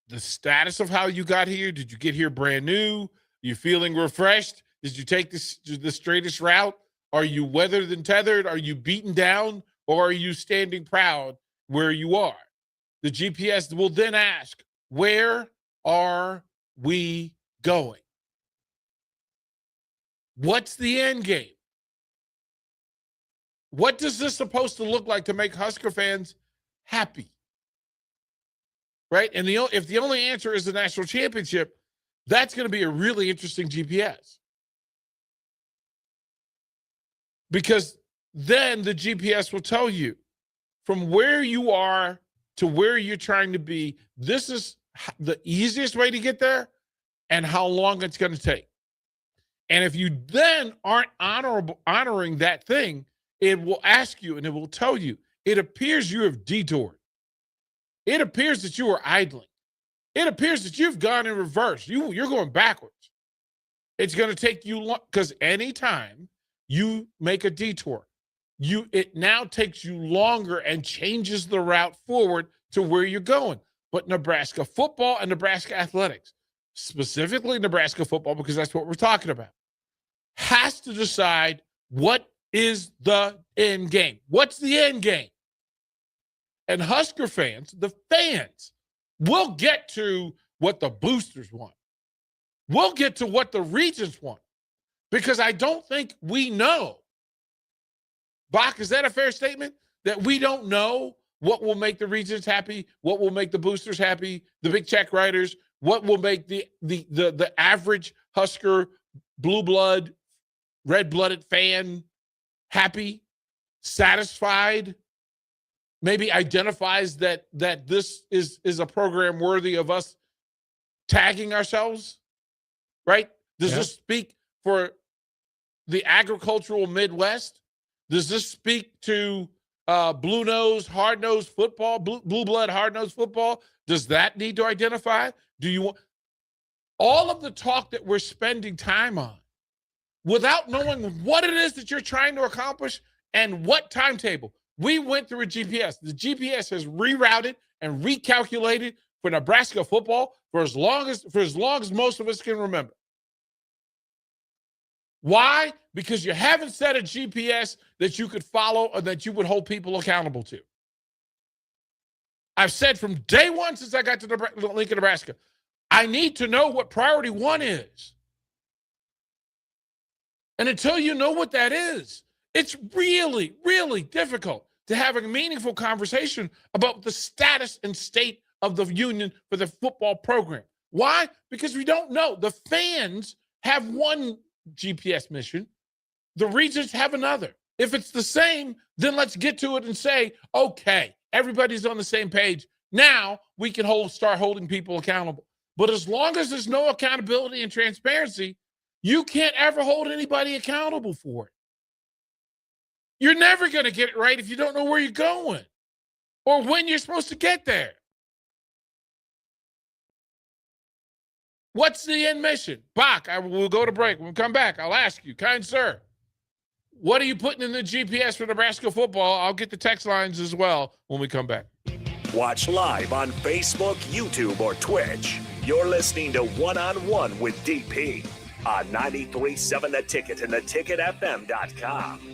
The status of how you got here. Did you get here brand new? You feeling refreshed? Did you take the straightest route? Are you weathered and tethered? Are you beaten down? Or are you standing proud where you are? The GPS will then ask, where are we going? What's the end game? What does this supposed to look like to make Husker fans happy? Right? And if the only answer is the national championship, that's going to be a really interesting GPS. Because then the GPS will tell you from where you are to where you're trying to be. This is the easiest way to get there and how long it's going to take. And if you then aren't honoring that thing, it will ask you and it will tell you, it appears you have detoured. It appears that you are idling. It appears that you've gone in reverse. You're going backwards. It's going to take you long, because anytime you make a detour, it now takes you longer and changes the route forward to where you're going. But Nebraska football and Nebraska athletics, specifically Nebraska football, because that's what we're talking about, has to decide what is the end game. What's the end game? And Husker fans, the fans, will get to what the boosters want. We'll get to what the regents want, because I don't think we know. Bach, is that a fair statement? That we don't know what will make the regents happy, what will make the boosters happy, the big check writers, what will make the average Husker blue blood, red-blooded fan happy, satisfied, maybe identifies that this is a program worthy of us tagging ourselves, right? Does this speak for the agricultural Midwest? Does this speak to blue-nosed, hard-nosed football, blue blood, hard-nosed football? Does that need to identify? Do you want all of the talk that we're spending time on without knowing what it is that you're trying to accomplish and what timetable? We went through a GPS. The GPS has rerouted and recalculated for Nebraska football for as long as most of us can remember. Why? Because you haven't set a GPS that you could follow or that you would hold people accountable to. I've said from day one since I got to Lincoln, Nebraska, I need to know what priority one is. And until you know what that is, it's really, really difficult to have a meaningful conversation about the status and state of the union for the football program. Why? Because we don't know. The fans have one GPS mission. The regents have another. If it's the same, then let's get to it and say, okay, everybody's on the same page. Now we can start holding people accountable. But as long as there's no accountability and transparency, you can't ever hold anybody accountable for it. You're never going to get it right if you don't know where you're going or when you're supposed to get there. What's the end mission? Bach, we'll go to break. When we come back, I'll ask you, kind sir, what are you putting in the GPS for Nebraska football? I'll get the text lines as well when we come back. Watch live on Facebook, YouTube, or Twitch. You're listening to One-on-One with DP on 93.7 The Ticket and theticketfm.com.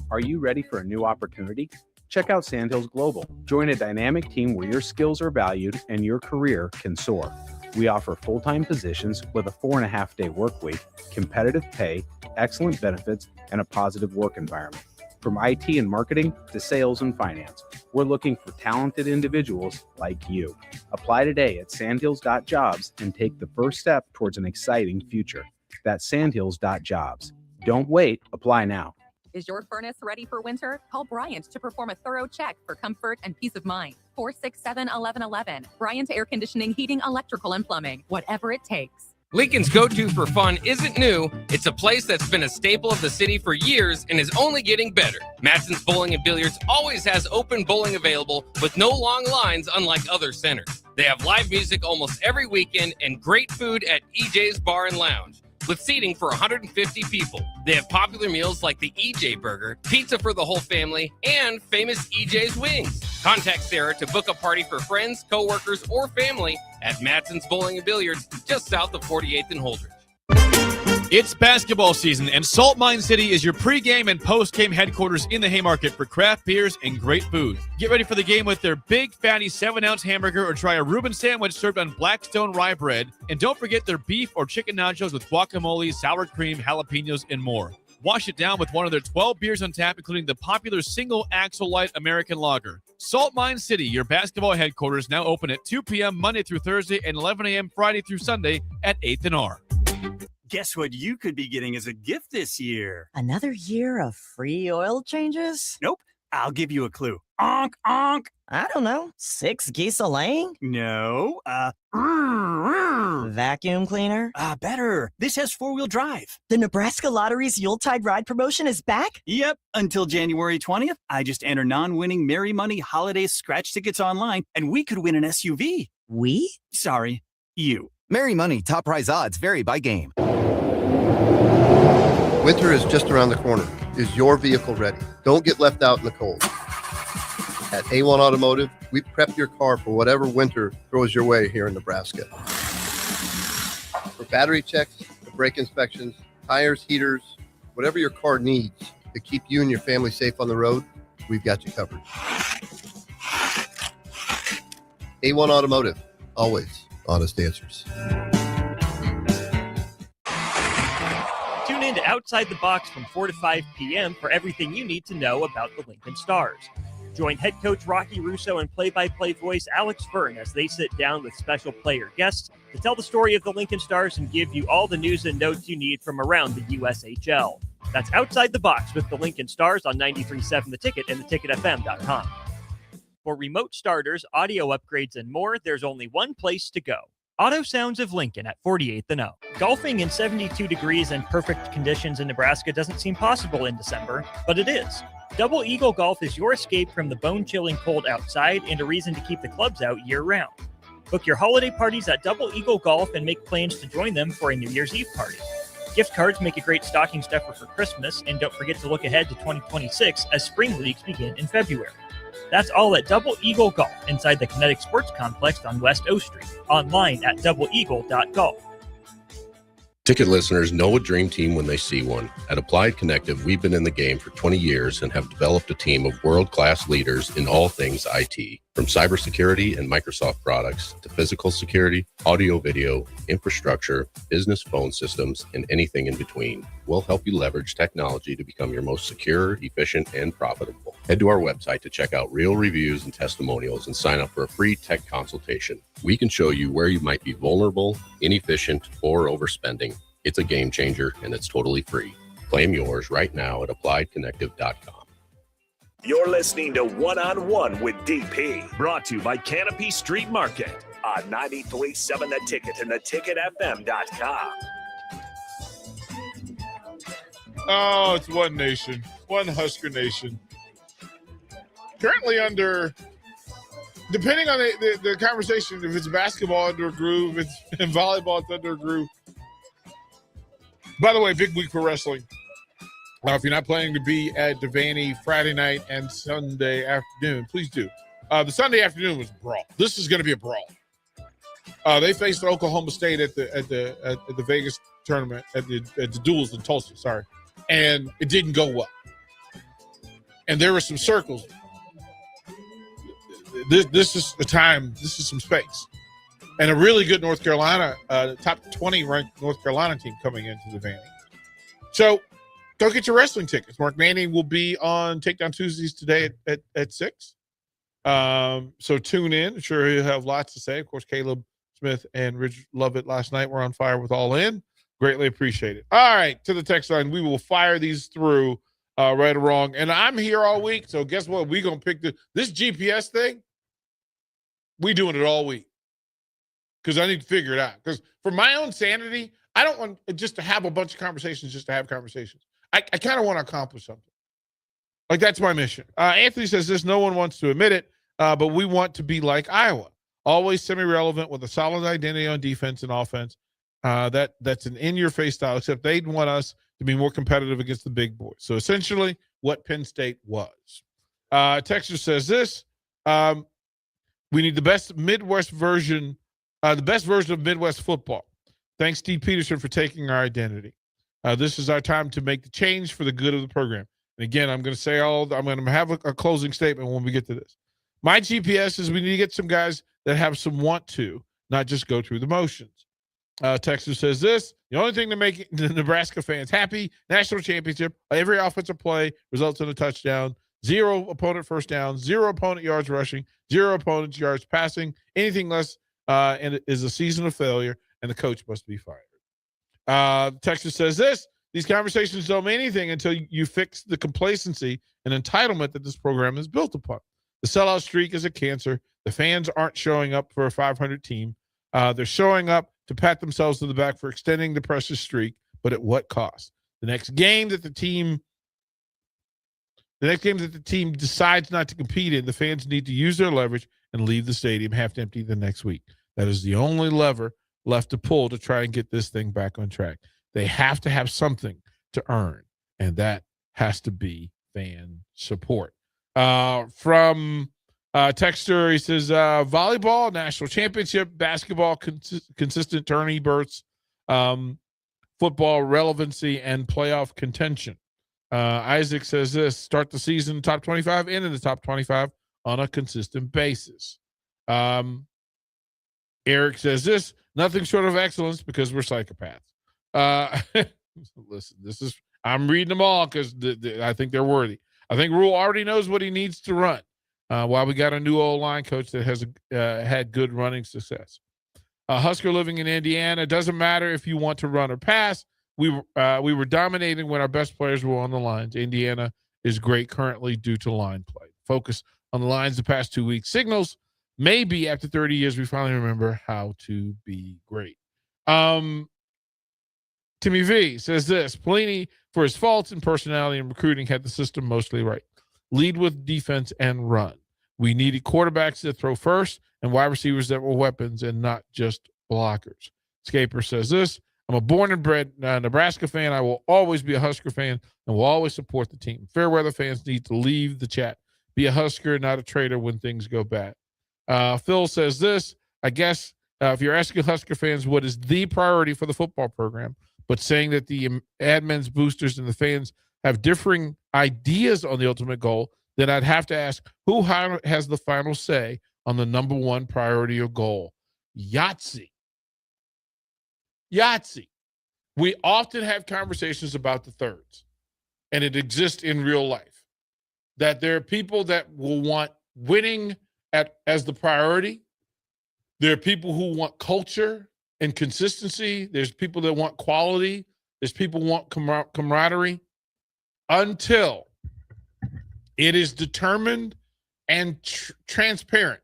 Are you ready for a new opportunity? Check out Sandhills Global. Join a dynamic team where your skills are valued and your career can soar. We offer full-time positions with a 4.5-day work week, competitive pay, excellent benefits, and a positive work environment. From IT and marketing to sales and finance, we're looking for talented individuals like you. Apply today at sandhills.jobs and take the first step towards an exciting future. That's sandhills.jobs. Don't wait. Apply now. Is your furnace ready for winter? Call Bryant to perform a thorough check for comfort and peace of mind. 467-1111. Bryant Air Conditioning, Heating, Electrical, and Plumbing. Whatever it takes. Lincoln's go-to for fun isn't new. It's a place that's been a staple of the city for years and is only getting better. Matson's Bowling and Billiards always has open bowling available with no long lines, unlike other centers. They have live music almost every weekend and great food at EJ's Bar and Lounge, with seating for 150 people. They have popular meals like the EJ Burger, pizza for the whole family, and famous EJ's Wings. Contact Sarah to book a party for friends, coworkers, or family at Matson's Bowling and Billiards, just south of 48th and Holdridge. It's basketball season, and Salt Mine City is your pregame and postgame headquarters in the Haymarket for craft beers and great food. Get ready for the game with their big, fatty 7-ounce hamburger or try a Reuben sandwich served on Blackstone rye bread. And don't forget their beef or chicken nachos with guacamole, sour cream, jalapenos, and more. Wash it down with one of their 12 beers on tap, including the popular Single Axle Light American Lager. Salt Mine City, your basketball headquarters, now open at 2 p.m. Monday through Thursday and 11 a.m. Friday through Sunday at 8th and R. Guess what you could be getting as a gift this year? Another year of free oil changes? Nope. I'll give you a clue. Onk, onk. I don't know. 6 geese a laying? No. Vacuum cleaner? Better. This has 4-wheel drive. The Nebraska Lottery's Yuletide Ride promotion is back? Yep. Until January 20th, I just enter non-winning Merry Money holiday scratch tickets online, and we could win an SUV. We? Sorry, you. Merry Money top prize odds vary by game. Winter is just around the corner. Is your vehicle ready? Don't get left out in the cold. At A1 Automotive, we prep your car for whatever winter throws your way here in Nebraska. For battery checks, to brake inspections, tires, heaters, whatever your car needs to keep you and your family safe on the road, we've got you covered. A1 Automotive, always honest answers. Tune in to Outside the Box from 4 to 5 p.m. for everything you need to know about the Lincoln Stars. Join head coach Rocky Russo and play-by-play voice Alex Fern as they sit down with special player guests to tell the story of the Lincoln Stars and give you all the news and notes you need from around the USHL. That's Outside the Box with the Lincoln Stars on 93.7 The Ticket and theticketfm.com. For remote starters, audio upgrades, and more, there's only one place to go. Auto Sounds of Lincoln at 48th and O. Golfing in 72 degrees and perfect conditions in Nebraska doesn't seem possible in December, but it is. Double Eagle Golf is your escape from the bone-chilling cold outside and a reason to keep the clubs out year-round. Book your holiday parties at Double Eagle Golf and make plans to join them for a New Year's Eve party. Gift cards make a great stocking stuffer for Christmas, and don't forget to look ahead to 2026 as spring leagues begin in February. That's all at Double Eagle Golf inside the Kinetic Sports Complex on West O Street. Online at doubleeagle.golf. Ticket listeners know a dream team when they see one. At Applied Connective, we've been in the game for 20 years and have developed a team of world-class leaders in all things IT. From cybersecurity and Microsoft products to physical security, audio-video, infrastructure, business phone systems, and anything in between. We'll help you leverage technology to become your most secure, efficient, and profitable. Head to our website to check out real reviews and testimonials and sign up for a free tech consultation. We can show you where you might be vulnerable, inefficient, or overspending. It's a game changer, and it's totally free. Claim yours right now at appliedconnective.com. You're listening to One-on-One with DP, brought to you by Canopy Street Market on 93.7 The Ticket and theticketfm.com. Oh, it's one nation, one Husker nation. Currently under, depending on the conversation, if it's basketball under a groove, if it's volleyball, it's under a groove. By the way, big week for wrestling. If you're not planning to be at Devaney Friday night and Sunday afternoon, please do. The Sunday afternoon was a brawl. This is going to be a brawl. They faced Oklahoma State at the Vegas tournament at the duels in Tulsa. Sorry, and it didn't go well. And there were some circles. This is the time. This is some space, and a really good North Carolina, top 20 ranked North Carolina team coming into Devaney. So. Go get your wrestling tickets. Mark Manning will be on Takedown Tuesdays today at 6. So tune in. I'm sure he'll have lots to say. Of course, Caleb Smith and Rich Lovett last night were on fire with All In. Greatly appreciate it. All right, to the text line. We will fire these through right or wrong. And I'm here all week, so guess what? We're going to pick this GPS thing. We doing it all week because I need to figure it out. Because for my own sanity, I don't want just to have a bunch of conversations just to have conversations. I kind of want to accomplish something. Like, that's my mission. Anthony says this, no one wants to admit it, but we want to be like Iowa. Always semi-relevant with a solid identity on defense and offense. That's an in-your-face style, except they'd want us to be more competitive against the big boys. So essentially what Penn State was. Texas says this, we need the best version of Midwest football. Thanks, Steve Peterson, for taking our identity. This is our time to make the change for the good of the program. And again, I'm going to have a closing statement when we get to this. My GPS is we need to get some guys that have some want to, not just go through the motions. Texas says this, the only thing to make the Nebraska fans happy, national championship, every offensive play results in a touchdown, 0 opponent first down, 0 opponent yards rushing, 0 opponent yards passing, anything less and it is a season of failure, and the coach must be fired. Texas says this, These conversations don't mean anything until you fix the complacency and entitlement that this program is built upon. The sellout streak is a cancer. The fans aren't showing up for a 500 team. They're showing up to pat themselves on the back for extending the precious streak, but at what cost? The next game that the team decides not to compete in, the fans need to use their leverage and leave the stadium half empty the next week. That is the only lever left to pull to try and get this thing back on track. They have to have something to earn, and that has to be fan support. From Texter, he says, volleyball, national championship, basketball, consistent tourney berths, football relevancy, and playoff contention. Isaac says this, start the season top 25 and in the top 25 on a consistent basis. Eric says this, nothing short of excellence because we're psychopaths. Listen, I'm reading them all because I think they're worthy. I think Rule already knows what he needs to run. While we got a new O-line coach that has had good running success. Husker living in Indiana, doesn't matter if you want to run or pass. We were dominating when our best players were on the lines. Indiana is great currently due to line play. Focus on the lines the past 2 weeks. Signals, maybe after 30 years, we finally remember how to be great. Timmy V says this, Pelini, for his faults in personality and recruiting, had the system mostly right. Lead with defense and run. We needed quarterbacks that throw first and wide receivers that were weapons and not just blockers. Scaper says this, I'm a born and bred Nebraska fan. I will always be a Husker fan and will always support the team. Fairweather fans need to leave the chat. Be a Husker, not a traitor when things go bad. Phil says this, I guess if you're asking Husker fans what is the priority for the football program, but saying that the admins, boosters, and the fans have differing ideas on the ultimate goal, then I'd have to ask who has the final say on the number one priority or goal. Yahtzee. We often have conversations about the thirds, and it exists in real life, that there are people that will want winning as the priority. There are people who want culture and consistency. There's people that want quality. There's people who want camaraderie. Until it is determined and transparent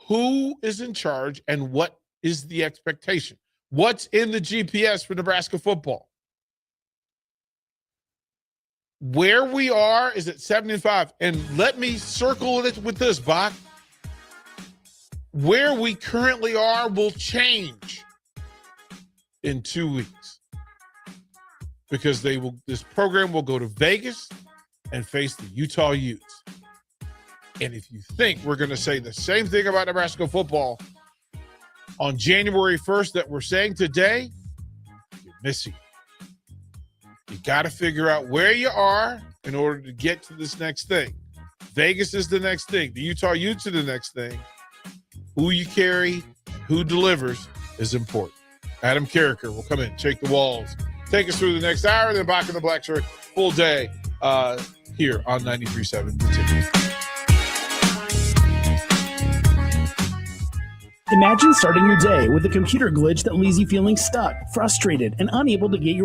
who is in charge and what is the expectation. What's in the GPS for Nebraska football? Where we are is at 75. And let me circle it with this, Bach. Where we currently are will change in 2 weeks. Because this program will go to Vegas and face the Utah Utes. And if you think we're going to say the same thing about Nebraska football on January 1st that we're saying today, you're missing. You got to figure out where you are in order to get to this next thing. Vegas is the next thing. The Utah Utes are the next thing. Who you carry, who delivers is important. Adam Carricker will come in, shake the walls, take us through the next hour, then back in the black shirt, full day here on 93.7 The Ticket. Imagine starting your day with a computer glitch that leaves you feeling stuck, frustrated, and unable to get your